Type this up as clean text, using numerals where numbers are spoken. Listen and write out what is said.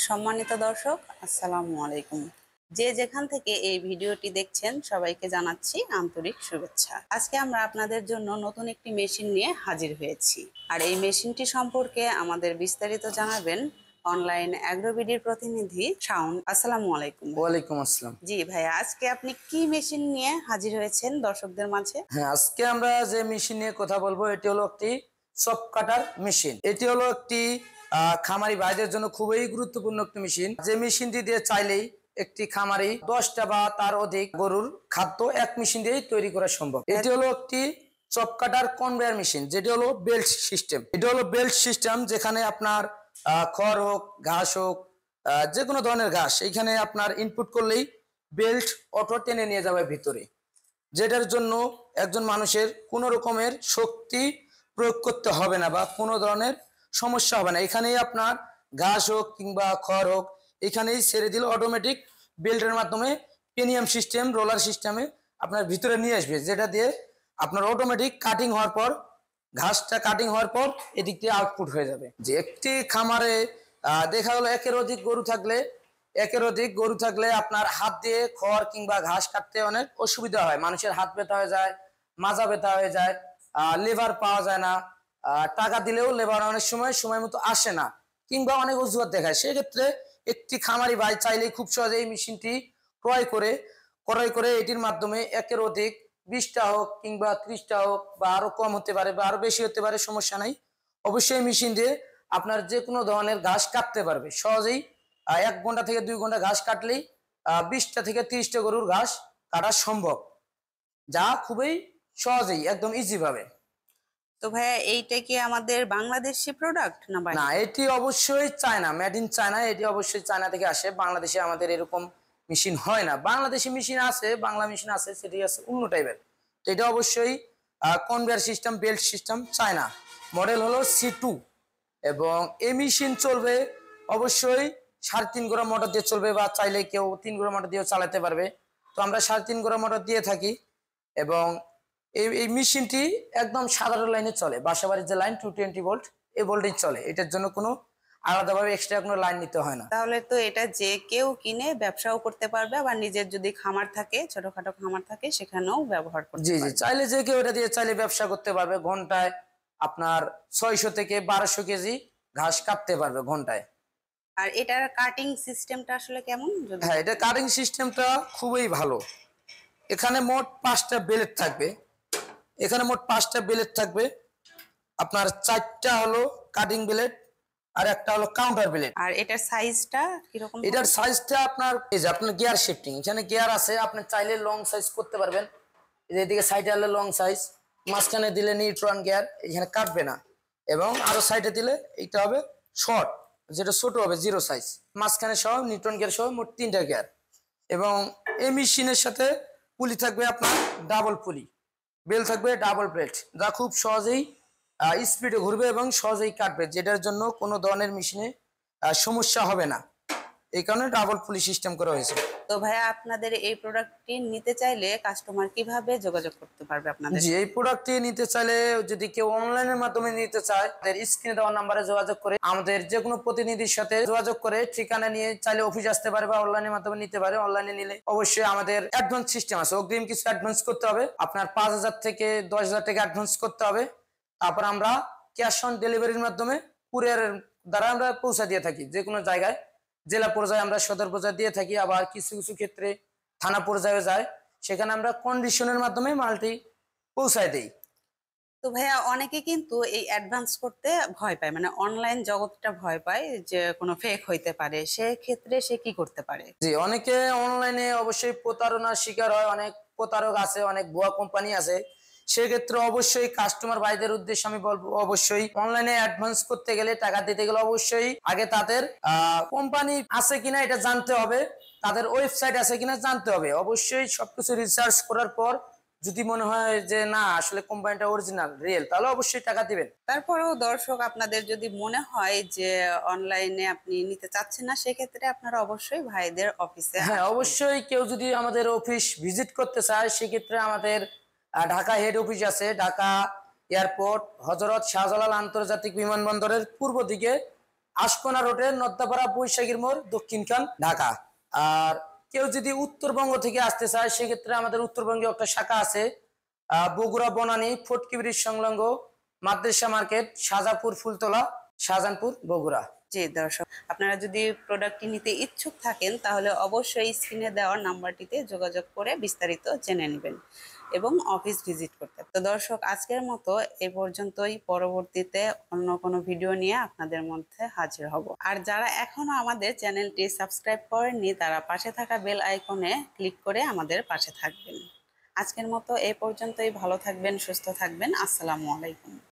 সম্মানিত দর্শক, আসসালামু আলাইকুম। যে যেখান থেকে এই ভিডিওটি দেখছেন সবাইকে জানাচ্ছি আন্তরিক শুভেচ্ছা। আজকে আমরা আপনাদের জন্য নতুন একটি মেশিন নিয়ে হাজির হয়েছি। আর এই মেশিনটি সম্পর্কে আমাদের বিস্তারিত জানাবেন অনলাইন অ্যাগ্রোবিডির প্রতিনিধি শাওন। আসসালামু আলাইকুম। ওয়ালাইকুম আসসালাম। জি ভাইয়া, আজকে আপনি কি মেশিন নিয়ে হাজির হয়েছেন দর্শকদের মাঝে? হ্যাঁ, আজকে আমরা যে মেশিন নিয়ে কথা বলবো এটি হলো একটি চপ কাটার মেশিন। এটি হলো একটি খামারি ভাইদের জন্য খুবই গুরুত্বপূর্ণ একটি মেশিন। যে মেশিনটি দিয়ে চাইলেই একটি খামারি 10টা বা তার অধিক গরুর খাদ্য এক মেশিন দিয়েই তৈরি করা সম্ভব। এটি হলো একটি চপ কাটার কনভেয়ার মেশিন, যেটি হলো বেল্ট সিস্টেম। এটি হলো বেল্ট সিস্টেম, যেখানে আপনার খড় হোক, ঘাস হোক, যে কোনো ধরনের ঘাস এখানে আপনার ইনপুট করলেই বেল্ট অটো টেনে নিয়ে যাবে ভিতরে, যেটার জন্য একজন মানুষের কোনো রকমের শক্তি প্রয়োগ করতে হবে না বা কোনো ধরনের সমস্যা হবে না। এখানেই আপনার ঘাস হোক কিংবা খড় হোক এখানেই ছেড়ে দিলে অটোমেটিক বেল্টের মাধ্যমে পেনিয়াম সিস্টেম, রোলার সিস্টেমে আপনার ভিতরে নিয়ে আসবে, যেটা দিয়ে আপনার অটোমেটিক কাটিং হওয়ার পর ঘাসটা কাটিং হওয়ার পর এদিক দিয়ে আউটপুট হয়ে যাবে। যে একটি খামারে দেখা গেলো একের অধিক গরু থাকলে আপনার হাত দিয়ে খড় কিংবা ঘাস কাটতে অনেক অসুবিধা হয়। মানুষের হাত ব্যথা হয়ে যায়, মাজা ব্যথা হয়ে যায়, লেবার পাওয়া যায় না, টাকা দিলেও লেবার অনেক সময় মতো আসে না, কিংবা অনেক অজুহাত দেখায়। সেক্ষেত্রে একটি খামারি ভাই চাইলেই খুব সহজে এই মেশিনটি ক্রয় করে এটির মাধ্যমে একের অধিক 20টা হোক কিংবা 30টা হোক বা আরো কম হতে পারে বা আরো বেশি হতে পারে, সমস্যা নাই। অবশ্যই মেশিন দিয়ে আপনার যে কোনো ধরনের ঘাস কাটতে পারবে সহজেই। 1 ঘন্টা থেকে 2 ঘন্টা ঘাস কাটলেই 20টা থেকে 30টা গরুর ঘাস কাটা সম্ভব, যা খুবই সহজেই একদম ইজি ভাবে। তো ভাইয়া, এইটা কি আমাদের বাংলাদেশি প্রোডাক্ট না না, বাইরে? এটি অবশ্যই চায়না, মেড ইন চায়না। এটি অবশ্যই চায়না থেকে আসে। বাংলাদেশে আমাদের এরকম মেশিন হয় না। বাংলাদেশি মেশিন আছে, বাংলা মেশিন আছে, সেটি আছে অন্য টাইপের। তো এটা অবশ্যই conveyor system, belt system, China. Model হলো C2 এবং এই মেশিন চলবে অবশ্যই 3.5 গোড়া মোটর দিয়ে চলবে, বা চাইলে কেউ 3 গোড়া মোটর দিয়েও চালাতে পারবে। তো আমরা 3.5 গোড়া মোটর দিয়ে থাকি এবং এই মেশিনটি একদম সাধারণ লাইনে চলে। বাসাবাড়ির যে লাইন 220 ভোল্ট, এই ভোল্টেজ চলে। এটার জন্য কোনো আলাদাভাবে এক্সট্রা কোনো লাইন নিতে হয় না। তাহলে তো এটা যে কেউ কিনে ব্যবসাও করতে পারবে, আবার নিজের যদি খামার থাকে, ছোটখাটো খামার থাকে, সেখানেও ব্যবহার করতে জি জি, পারবে। চাইলে যে কেউ এটা দিয়ে চাইলে ব্যবসা করতে পারবে। ঘন্টায় আপনার 600 থেকে 1200 কেজি ঘাস কাটতে পারবে ঘন্টায়। আর এটার কাটিং সিস্টেমটা আসলে কেমন যদি হ্যাঁ, এটা কাটিং সিস্টেমটা খুবই ভালো। এখানে মোট 5টা বেলেট থাকবে। আপনার 4টা হলো কাটিং ব্লেড আর একটা হলো কাউন্টার ব্লেড। আর এটার সাইজটা কিরকম হবে? এটার সাইজটা আপনার এই যে আপনার গিয়ার শিফটিং, এখানে গিয়ার আছে, আপনি চাইলে লং সাইজ করতে পারবেন। এই যে এদিকে সাইডে হলে লং সাইজ, মাঝখানে দিলে নিউট্রন গিয়ার, এখানে কাটবে না। এবং আরো সাইডে দিলে এইটা হবে শর্ট, যেটা ছোট হবে জিরো সাইজ। মাঝখানে সহ নিউট্রন গিয়ার সহ মোট 3টা গিয়ার। এবং এই মেশিনের সাথে পুলি থাকবে আপনার ডাবল পুলি, বেল থাকবে ডাবল প্লেট, যা খুব সহজেই স্পিডে ঘুরবে এবং সহজেই কাটবে, যেটার জন্য কোনো ধরনের মেশিনে সমস্যা হবে না। এই কারণে ডাবল পুলি সিস্টেম করা হয়েছে। তো ভাইয়া, আপনাদের এই প্রোডাক্টটি নিতে চাইলে কাস্টমার কিভাবে যোগাযোগ করতে পারবে আপনাদের জি, সাথে? এই প্রোডাক্টটি নিতে চাইলে, যদি কেউ অনলাইনের মাধ্যমে নিতে চায়, তাদের স্ক্রিনে দেওয়া নাম্বারে যোগাযোগ করে আমাদের যে কোনো প্রতিনিধির সাথে যোগাযোগ করে ঠিকানা নিয়ে চাইলে অফিস আসতে পারে বা অনলাইনের মাধ্যমে নিতে পারে। অনলাইনে নিলে অবশ্যই আমাদের অ্যাডভান্স সিস্টেম আছে, অগ্রিম কিছু অ্যাডভান্স করতে হবে। আপনার 5,000 থেকে 10,000 টাকা অ্যাডভান্স করতে হবে। তারপর আমরা ক্যাশ অন ডেলিভারির মাধ্যমে কুরিয়ারের দ্বারা আমরা পৌঁছা দিয়ে থাকি যে কোনো জায়গায়। জেলা পর্যায়ে আমরা সদর পর্যায়ে দিয়ে থাকি, আবার কিছু কিছু ক্ষেত্রে থানা পর্যায়ে যায়, সেখানে আমরা কন্ডিশনের মাধ্যমে মালটি পৌঁছায় দেই। তো ভাইয়া, অনেকে কিন্তু এই অ্যাডভান্স করতে ভয় পায়, মানে অনলাইন জগৎটা ভয় পায় যে কোনো ফেক হইতে পারে, সেক্ষেত্রে সে কি করতে পারে? জি, অনেকে অনলাইনে অবশ্যই প্রতারণার শিকার হয়। অনেক প্রতারক আছে, অনেক ভুয়া কোম্পানি আছে। সেক্ষেত্রে অবশ্যই কাস্টমার ভাইদের উদ্দেশ্যে আমি বলবো, অবশ্যই অনলাইনে অ্যাডভান্স করতে গেলে, টাকা দিতে গেলে অবশ্যই আগে তাদের কোম্পানি আছে কিনা এটা জানতে হবে, তাদের ওয়েবসাইট আছে কিনা জানতে হবে। অবশ্যই সবকিছু রিসার্চ করার পর যদি মনে হয় যে না আসলে কোম্পানিটা অরিজিনাল রিয়েল, তাহলে অবশ্যই টাকা দিবেন। তারপরেও দর্শক, আপনাদের যদি মনে হয় যে অনলাইনে আপনি নিতে চাচ্ছেন না, সেক্ষেত্রে আপনারা অবশ্যই ভাইদের অফিসে হ্যাঁ, আসবেন। অবশ্যই কেউ যদি আমাদের অফিস ভিজিট করতে চায়, সেক্ষেত্রে আমাদের ঢাকা হেড অফিস আছে, ঢাকা এয়ারপোর্ট, হজরত শাহজালাল আন্তর্জাতিক বিমানবন্দরের পূর্ব দিকে আশকোনা রোডের নদ্দাপাড়া বৈশাখীর মোড়, দক্ষিণখান, ঢাকা। আর কেউ যদি উত্তরবঙ্গ থেকে আসতে চায় সেক্ষেত্রে আমাদের উত্তরবঙ্গে একটা শাখা আছে, বগুড়া বনানী ফটকি ব্রিজ সংলগ্ন মাদ্রাসা মার্কেট, শাহজাপুর ফুলতলা, শাহজাহানপুর, বগুড়া। জি দর্শক, আপনারা যদি প্রোডাক্টটি নিতে ইচ্ছুক থাকেন তাহলে অবশ্যই স্ক্রিনে দেওয়ার নাম্বারটিতে যোগাযোগ করে বিস্তারিত জেনে নেবেন এবং অফিস ভিজিট করতে। তো দর্শক, আজকের মতো এ পর্যন্তই। পরবর্তীতে অন্য কোনো ভিডিও নিয়ে আপনাদের মধ্যে হাজির হব। আর যারা এখনো আমাদের চ্যানেলটি সাবস্ক্রাইব করেননি তারা পাশে থাকা বেল আইকনে ক্লিক করে আমাদের পাশে থাকবেন। আজকের মতো এ পর্যন্তই। ভালো থাকবেন, সুস্থ থাকবেন। আসসালামু আলাইকুম।